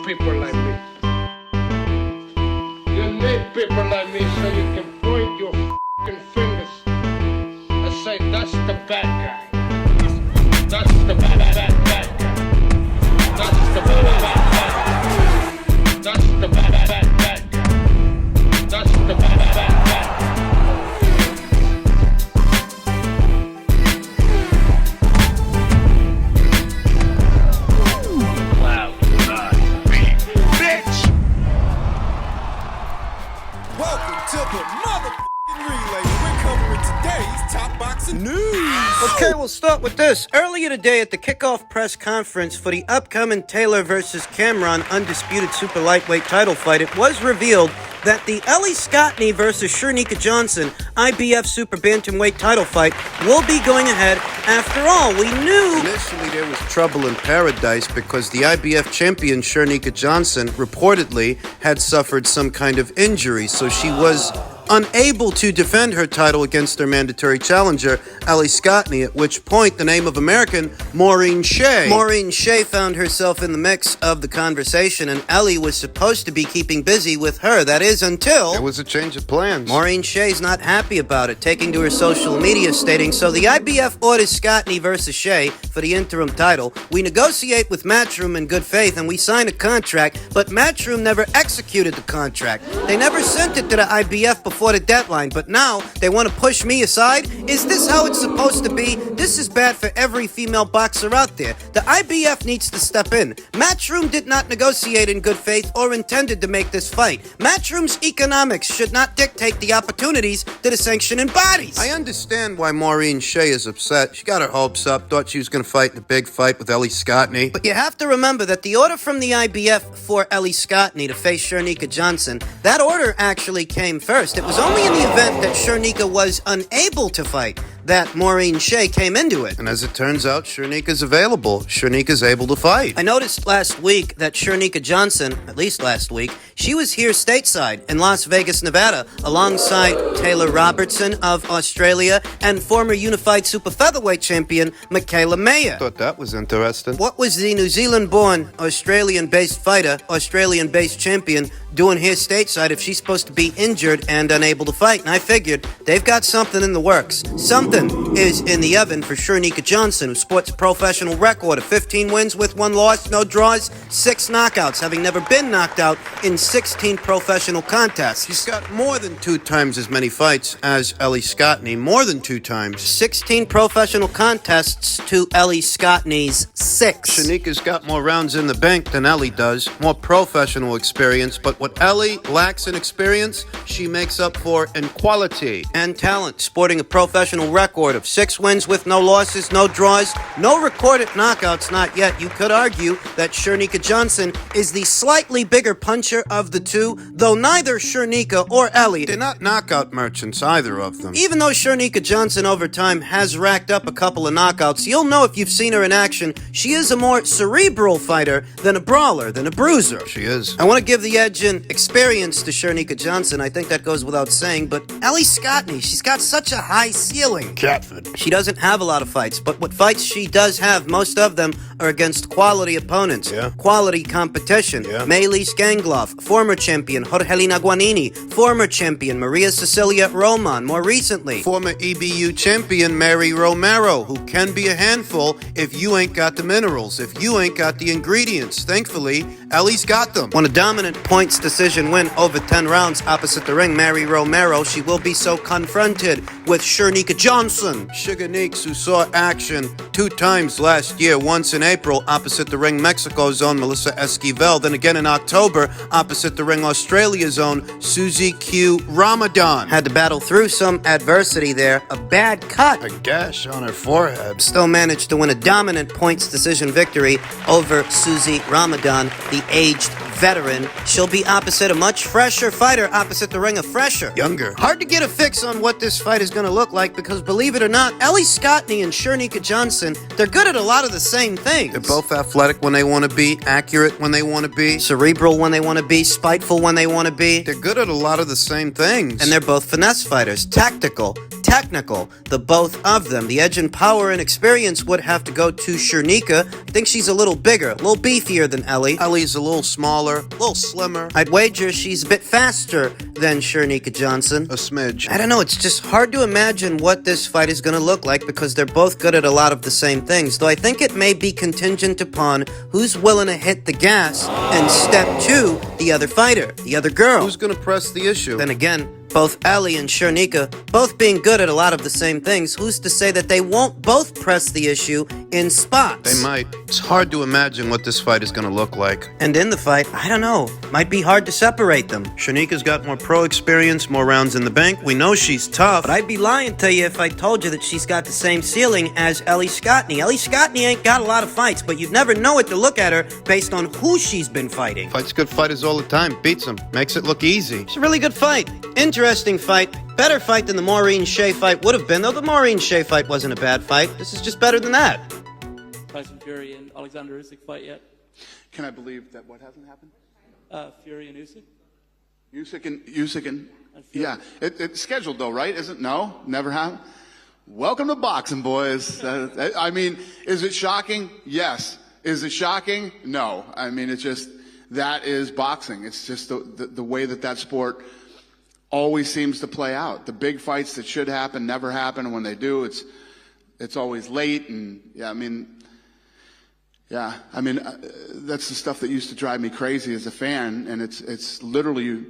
people like me. You need people like me so you can point your f***ing fingers and say, that's the bad guy. That's the bad guy. That's the bad guy. That's the bad guy. That's the bad guy. Okay, we'll start with this. Earlier today at the kickoff press conference for the upcoming Taylor versus Cameron undisputed super lightweight title fight, it was revealed that the Scotney versus Shae Johnson IBF super bantamweight title fight will be going ahead. After all, we knew initially there was trouble in paradise because the IBF champion Shae Johnson reportedly had suffered some kind of injury, so she was unable to defend her title against her mandatory challenger, Scotney, at which point the name of American Maureen Shae found herself in the mix of the conversation, and Ellie was supposed to be keeping busy with her. That is until there was a change of plans. Maureen Shae's not happy about it, taking to her social media stating, so the IBF orders Scotney versus Shae for the interim title. We negotiate with Matchroom in good faith and we sign a contract, but Matchroom never executed the contract. They never sent it to the IBF before the deadline, but now they want to push me aside? Is this how it's supposed to be? This is bad for every female boxer out there. The IBF needs to step in. Matchroom did not negotiate in good faith or intended to make this fight. Matchroom's economics should not dictate the opportunities to the sanctioning bodies. I understand why Maureen Shae is upset. She got her hopes up, thought she was going to fight in a big fight with Scotney. But you have to remember that the order from the IBF for Scotney to face Shae Johnson, that order actually came first. It was only in the event that Shae was unable to fight that Maureen Shae came into it. And as it turns out, Shae available. Shae able to fight. I noticed last week that Shae Johnson, at least last week, she was here stateside in Las Vegas, Nevada, alongside Taylor Robertson of Australia and former unified super featherweight champion Michaela Mayer. Thought that was interesting. What was the New Zealand-born, Australian-based fighter, Australian-based champion doing here stateside if she's supposed to be injured and unable to fight? And I figured they've got something in the works. Something is in the oven for Shae Johnson, who sports a professional record of 15 wins with 1 loss, no draws, 6 knockouts, having never been knocked out in 16 professional contests. She's got more than 2 times as many fights as Scotney, more than 2 times. 16 professional contests to Scotney's 6. Shae's got more rounds in the bank than Ellie does, more professional experience, but what Ellie lacks in experience, she makes up for in quality and talent, sporting a professional record of 6 wins with no losses, no draws, no recorded knockouts, not yet. You could argue that Shae Johnson is the slightly bigger puncher of the two, though neither Shae or Ellie, they're not knockout merchants, either of them. Even though Shae Johnson over time has racked up a couple of knockouts, you'll know if you've seen her in action, she is a more cerebral fighter than a brawler, than a bruiser. She is. I want to give the edge in experience to Shae Johnson. I think that goes without saying, but Scotney, she's got such a high ceiling. Catford. She doesn't have a lot of fights, but what fights she does have, most of them are against quality opponents. Yeah. Quality competition. Yeah. Melis Gangloff, former champion Jorgelina Guanini, former champion Maria Cecilia Roman, more recently former EBU champion Mary Romero, who can be a handful if you ain't got the minerals, if you ain't got the ingredients. Thankfully, Ellie's got them. Won a dominant points decision win over 10 rounds opposite the ring. Mary Romero, she will be so confronted with Shae Johnson. Sugar Neeks, who saw action 2 times last year, once in April opposite the ring Mexico's own Melissa Esquivel, then again in October opposite the ring Australia's own Susie Q Ramadan. Had to battle through some adversity there, a bad cut, a gash on her forehead. Still managed to win a dominant points decision victory over Susie Ramadan, the aged veteran. She'll be opposite a much fresher fighter, opposite the ring, a fresher, younger. Hard to get a fix on what this fight is going to look like because, believe it or not, Scotney and Shae Johnson, they're good at a lot of the same things. They're both athletic when they want to be, accurate when they want to be, cerebral when they want to be, spiteful when they want to be. They're good at a lot of the same things. And they're both finesse fighters, tactical technical, the both of them. The edge in power and experience would have to go to Shernika. I think she's a little bigger, a little beefier than Ellie. Ellie's a little smaller, a little slimmer. I'd wager she's a bit faster than Shernika Johnson. A smidge. I don't know, it's just hard to imagine what this fight is going to look like because they're both good at a lot of the same things, though I think it may be contingent upon who's willing to hit the gas and step to the other fighter, the other girl. Who's going to press the issue? Then again, both Ellie and Shernika, both being good at a lot of the same things, who's to say that they won't both press the issue in spots? They might. It's hard to imagine what this fight is going to look like. And in the fight, I don't know, might be hard to separate them. Shanika's got more pro experience, more rounds in the bank. We know she's tough. But I'd be lying to you if I told you that she's got the same ceiling as Ellie Scotney. Ellie Scotney ain't got a lot of fights, but you'd never know it to look at her based on who she's been fighting. Fights good fighters all the time. Beats them. Makes it look easy. It's a really good fight. Interesting fight. Better fight than the Maureen Shae fight would have been, though the Maureen Shae fight wasn't a bad fight. This is just better than that. Tyson Fury and Alexander Usyk fight yet? Can I believe that what hasn't happened? Fury and Usyk? Usyk and yeah. It's scheduled though, right? Isn't? No, never happened. Welcome to boxing, boys. I mean, is it shocking? Yes. Is it shocking? No. I mean, it's just, that is boxing. It's just the way that sport always seems to play out. The big fights that should happen never happen, and when they do, it's always late. And yeah, I mean, that's the stuff that used to drive me crazy as a fan, and it's literally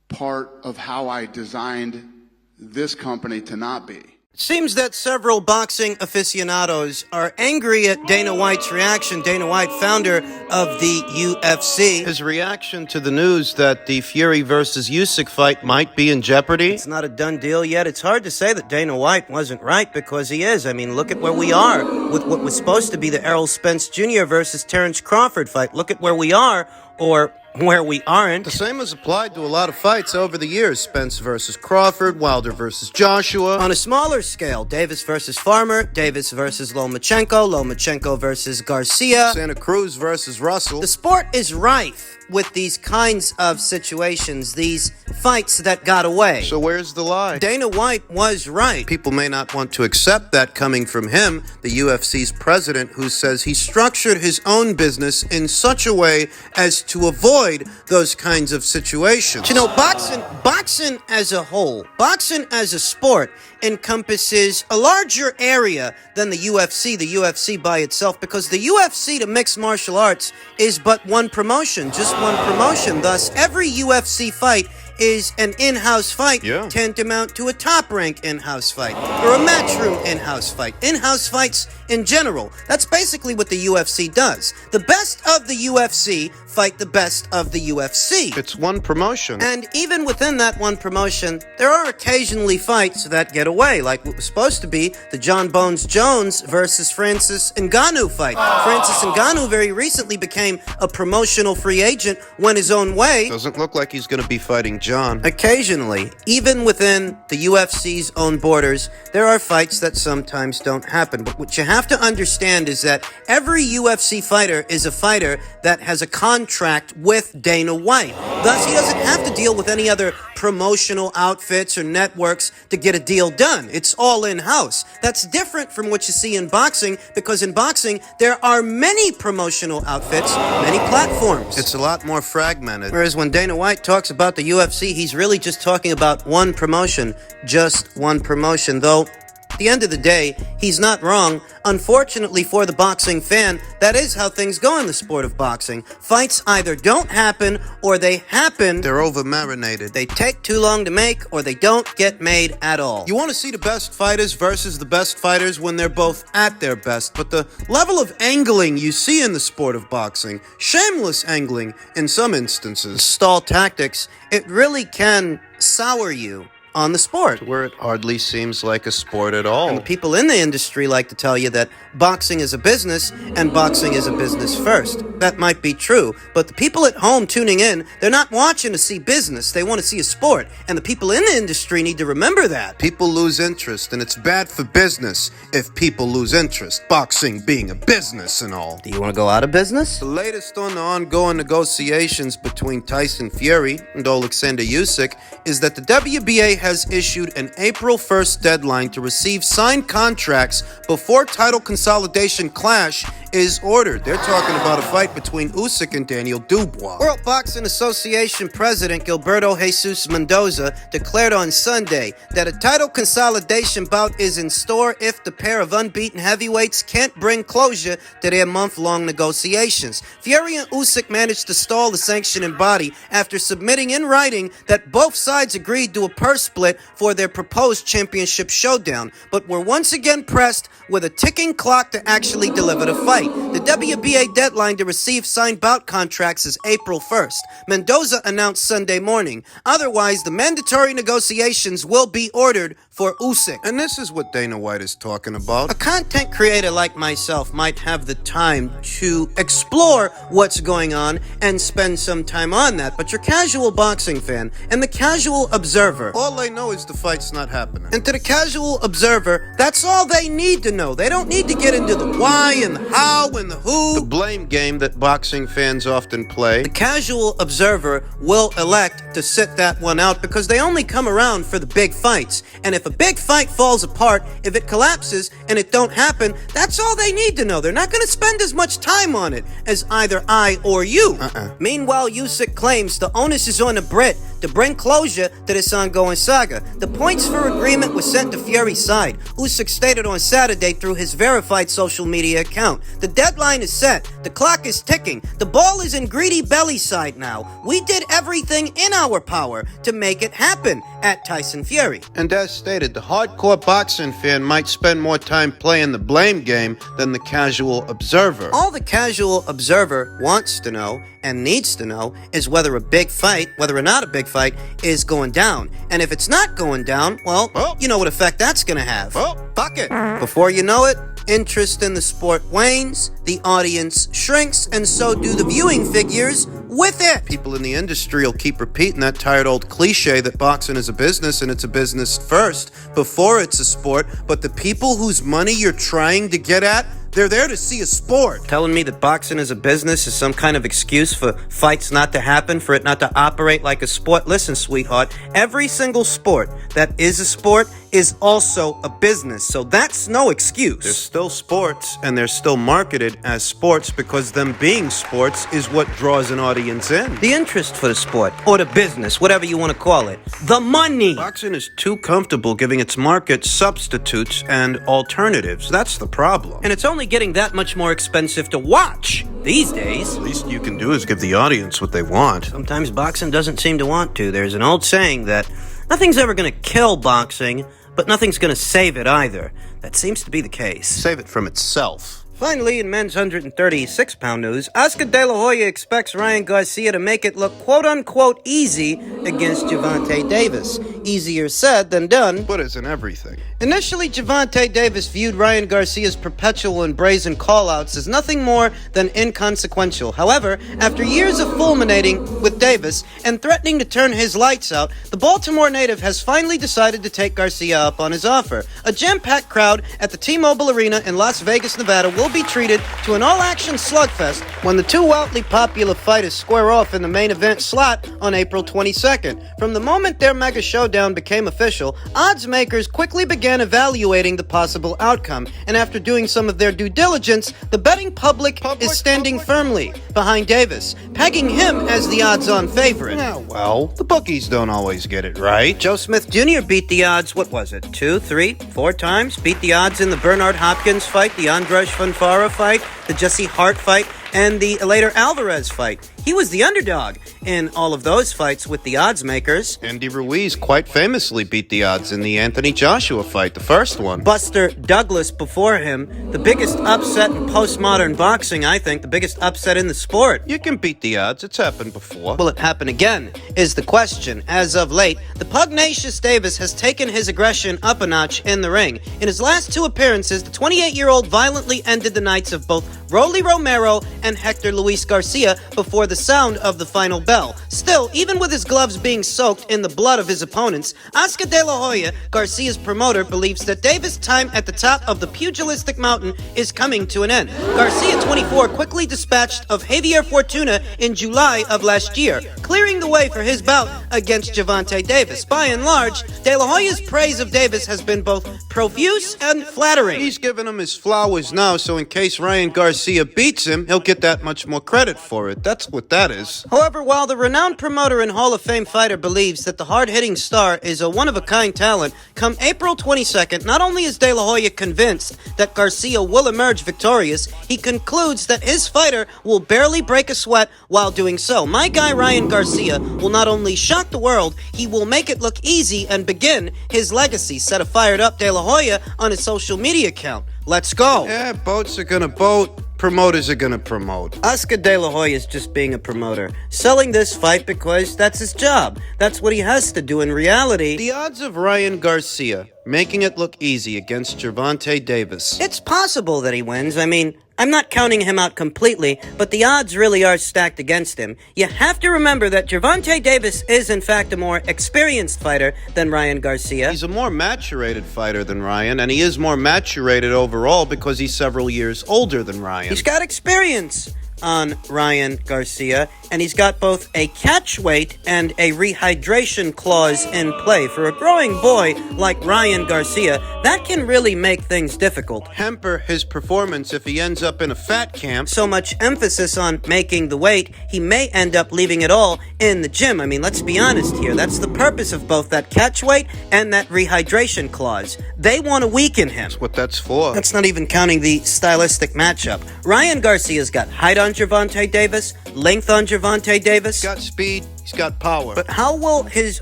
part of how I designed this company to not be. It seems that several boxing aficionados are angry at Dana White's reaction. Dana White, founder of the UFC. His reaction to the news that the Fury versus Usyk fight might be in jeopardy. It's not a done deal yet. It's hard to say that Dana White wasn't right because he is. I mean, look at where we are with what was supposed to be the Errol Spence Jr. versus Terrence Crawford fight. Look at where we are, or where we aren't. The same has applied to a lot of fights over the years. Spence versus Crawford, Wilder versus Joshua. On a smaller scale, Davis versus Farmer, Davis versus Lomachenko versus Garcia. Santa Cruz versus Russell. The sport is rife with these kinds of situations, these fights that got away. So where's the lie? Dana White was right. People may not want to accept that coming from him, the UFC's president, who says he structured his own business in such a way as to avoid those kinds of situations. You know, boxing as a whole, boxing as a sport encompasses a larger area than the UFC by itself, because the UFC, the mixed martial arts, is but one promotion, just one promotion. Thus, every UFC fight is an in-house fight, tantamount to a top-rank in-house fight, or a matchroom in-house fight. In-house fights in general. That's basically what the UFC does. The best of the UFC fight the best of the UFC. It's one promotion. And even within that one promotion, there are occasionally fights that get away, like what was supposed to be the John Bones Jones versus Francis Ngannou fight. Francis Ngannou very recently became a promotional free agent, went his own way. Doesn't look like he's going to be fighting John. Occasionally, even within the UFC's own borders, there are fights that sometimes don't happen. But what you have to understand is that every UFC fighter is a fighter that has a contract with Dana White. Thus, he doesn't have to deal with any other promotional outfits or networks to get a deal done. It's all in-house. That's different from what you see in boxing, because in boxing, there are many promotional outfits, many platforms. It's a lot more fragmented. Whereas when Dana White talks about the UFC, he's really just talking about one promotion, just one promotion, though at the end of the day, he's not wrong. Unfortunately for the boxing fan, that is how things go in the sport of boxing. Fights either don't happen or they happen. They're over-marinated. They take too long to make or they don't get made at all. You want to see the best fighters versus the best fighters when they're both at their best, but the level of angling you see in the sport of boxing, shameless angling in some instances, stall tactics, it really can sour you on the sport, where it hardly seems like a sport at all. And the people in the industry like to tell you that boxing is a business and boxing is a business first. That might be true, but the people at home tuning in, they're not watching to see business. They want to see a sport, and the people in the industry need to remember that. People lose interest, and it's bad for business if people lose interest, boxing being a business and all. Do you want to go out of business? The latest on the ongoing negotiations between Tyson Fury and Alexander Usyk is that the WBA has issued an April 1st deadline to receive signed contracts before title consolidation clash is ordered. They're talking about a fight between Usyk and Daniel Dubois. World Boxing Association President Gilberto Jesus Mendoza declared on Sunday that a title consolidation bout is in store if the pair of unbeaten heavyweights can't bring closure to their month-long negotiations. Fury and Usyk managed to stall the sanctioning body after submitting in writing that both sides agreed to a purse split for their proposed championship showdown, but were once again pressed with a ticking clock to actually deliver the fight. The WBA deadline to receive signed bout contracts is April 1st. Mendoza announced Sunday morning. Otherwise, the mandatory negotiations will be ordered for Usyk. And this is what Dana White is talking about. A content creator like myself might have the time to explore what's going on and spend some time on that, but your casual boxing fan and the casual observer, All they know is the fight's not happening. and to the casual observer, that's all they need to know. They don't need to get into the why and the how and the who. The blame game that boxing fans often play. The casual observer will elect to sit that one out because they only come around for the big fights. And if a big fight falls apart, if it collapses and it don't happen, that's all they need to know. They're not going to spend as much time on it as either I or you. Meanwhile, Usyk claims the onus is on the Brit to bring closure to this ongoing saga. The points for agreement were sent to Fury's side. Usyk stated on Saturday through his verified social media account. The deadline is set. The clock is ticking. The ball is in Greedy Belly's side now. We did everything in our power to make it happen, at Tyson Fury. And as stated, the hardcore boxing fan might spend more time playing the blame game than the casual observer. All the casual observer wants to know and needs to know is whether a big fight, whether or not a big fight, is going down. And if it's not going down, well, you know what effect that's gonna have. Fuck it. Before you know it, interest in the sport wanes, the audience shrinks, and so do the viewing figures with it. People in the industry will keep repeating that tired old cliche that boxing is a business and it's a business first before it's a sport, but the people whose money you're trying to get at, they're there to see a sport. Telling me that boxing is a business is some kind of excuse for fights not to happen, for it not to operate like a sport? Listen, sweetheart, every single sport that is a sport is also a business, so that's no excuse. They're still sports, and they're still marketed as sports because them being sports is what draws an audience in. The interest for the sport, or the business, whatever you want to call it. The money! Boxing is too comfortable giving its market substitutes and alternatives. That's the problem. And it's only getting that much more expensive to watch these days. The least you can do is give the audience what they want. Sometimes boxing doesn't seem to want to. There's an old saying that nothing's ever going to kill boxing, but nothing's going to save it either. That seems to be the case. Save it from itself. Finally, in men's 136-pound news, Oscar De La Hoya expects Ryan Garcia to make it look quote-unquote easy against Gervonta Davis. Easier said than done. But isn't everything. Initially, Gervonta Davis viewed Ryan Garcia's perpetual and brazen callouts as nothing more than inconsequential. However, after years of fulminating with Davis and threatening to turn his lights out, the Baltimore native has finally decided to take Garcia up on his offer. A jam-packed crowd at the T-Mobile Arena in Las Vegas, Nevada will be treated to an all-action slugfest when the two wildly popular fighters square off in the main event slot on April 22nd. From the moment their mega showdown became official, odds makers quickly began evaluating the possible outcome, and after doing some of their due diligence, the betting public is standing firmly behind Davis, pegging him as the odds-on favorite. Yeah, well, the bookies don't always get it right. Joe Smith Jr. beat the odds, 2, 3, 4 times? Beat the odds in the Bernard Hopkins fight, the Andrej Fanfara fight, the Jesse Hart fight, and the Eleider Alvarez fight. He was the underdog in all of those fights with the odds makers. Andy Ruiz quite famously beat the odds in the Anthony Joshua fight, the first one. Buster Douglas before him, the biggest upset in postmodern boxing, I think, the biggest upset in the sport. You can beat the odds, it's happened before. Will it happen again, is the question. As of late, the pugnacious Davis has taken his aggression up a notch in the ring. In his last 2 appearances, the 28-year-old violently ended the nights of both Rolly Romero and Hector Luis Garcia before the the sound of the final bell. Still, even with his gloves being soaked in the blood of his opponents, Oscar De La Hoya, Garcia's promoter, believes that Davis' time at the top of the pugilistic mountain is coming to an end. Garcia, 24, quickly dispatched of Javier Fortuna in July of last year, clearing the way for his bout against Gervonta Davis. By and large, De La Hoya's praise of Davis has been both profuse and flattering. He's giving him his flowers now, so in case Ryan Garcia beats him, he'll get that much more credit for it. That's what that is. However, while the renowned promoter and Hall of Fame fighter believes that the hard-hitting star is a one-of-a-kind talent, come April 22nd, not only is De La Hoya convinced that Garcia will emerge victorious, he concludes that his fighter will barely break a sweat while doing so. My guy Ryan Garcia will not only shock the world, he will make it look easy and begin his legacy, said a fired-up De La Hoya on his social media account. Let's go. Yeah, boats are gonna boat. Promoters are gonna promote. Oscar De La Hoya is just being a promoter, selling this fight because that's his job. That's what he has to do in reality. The odds of Ryan Garcia making it look easy against Gervonta Davis. It's possible that he wins. I mean, I'm not counting him out completely, but the odds really are stacked against him. You have to remember that Gervonta Davis is, in fact, a more experienced fighter than Ryan Garcia. He's a more maturated fighter than Ryan, and he is more maturated overall because he's several years older than Ryan. He's got experience on Ryan Garcia, and he's got both a catch weight and a rehydration clause in play. For a growing boy like Ryan Garcia, that can really make things difficult. Hamper his performance if he ends up in a fat camp. So much emphasis on making the weight, he may end up leaving it all in the gym. I mean, let's be honest here. That's the purpose of both that catch weight and that rehydration clause. They want to weaken him. That's what that's for. That's not even counting the stylistic matchup. Ryan Garcia's got height on Gervonta Davis, length on Gervonta Davis. He's got speed, he's got power. But how will his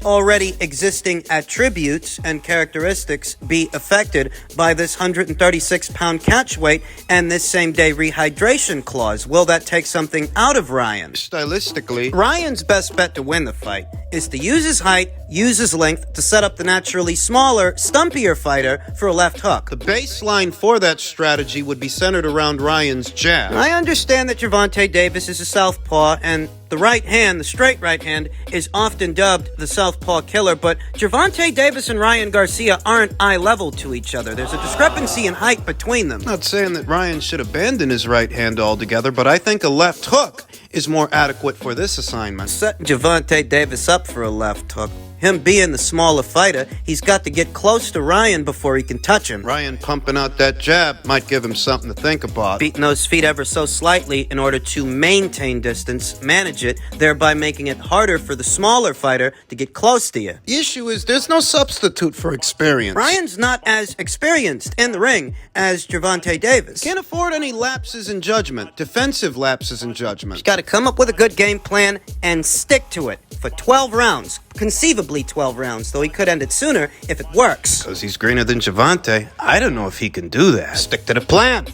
already existing attributes and characteristics be affected by this 136-pound catch weight and this same-day rehydration clause? Will that take something out of Ryan? Stylistically, Ryan's best bet to win the fight is to use his height, use his length to set up the naturally smaller, stumpier fighter for a left hook. the baseline for that strategy would be centered around Ryan's jab. I understand that Gervonta Davis is a southpaw, and the right hand, the straight right hand, is often dubbed the southpaw killer, but Gervonta Davis and Ryan Garcia aren't eye-level to each other. There's a discrepancy in height between them. I'm not saying that Ryan should abandon his right hand altogether, but I think a left hook is more adequate for this assignment. Setting Gervonta Davis up for a left hook. Him being the smaller fighter, he's got to get close to Ryan before he can touch him. Ryan pumping out that jab might give him something to think about. Beating those feet ever so slightly in order to maintain distance, manage it, thereby making it harder for the smaller fighter to get close to you. The issue is there's no substitute for experience. Ryan's not as experienced in the ring as Gervonta Davis. Can't afford any lapses in judgment, defensive lapses in judgment. He's got to come up with a good game plan and stick to it for 12 rounds. Conceivably 12 rounds, though he could end it sooner if it works. Because he's greener than Gervonta, I don't know if he can do that. Stick to the plan.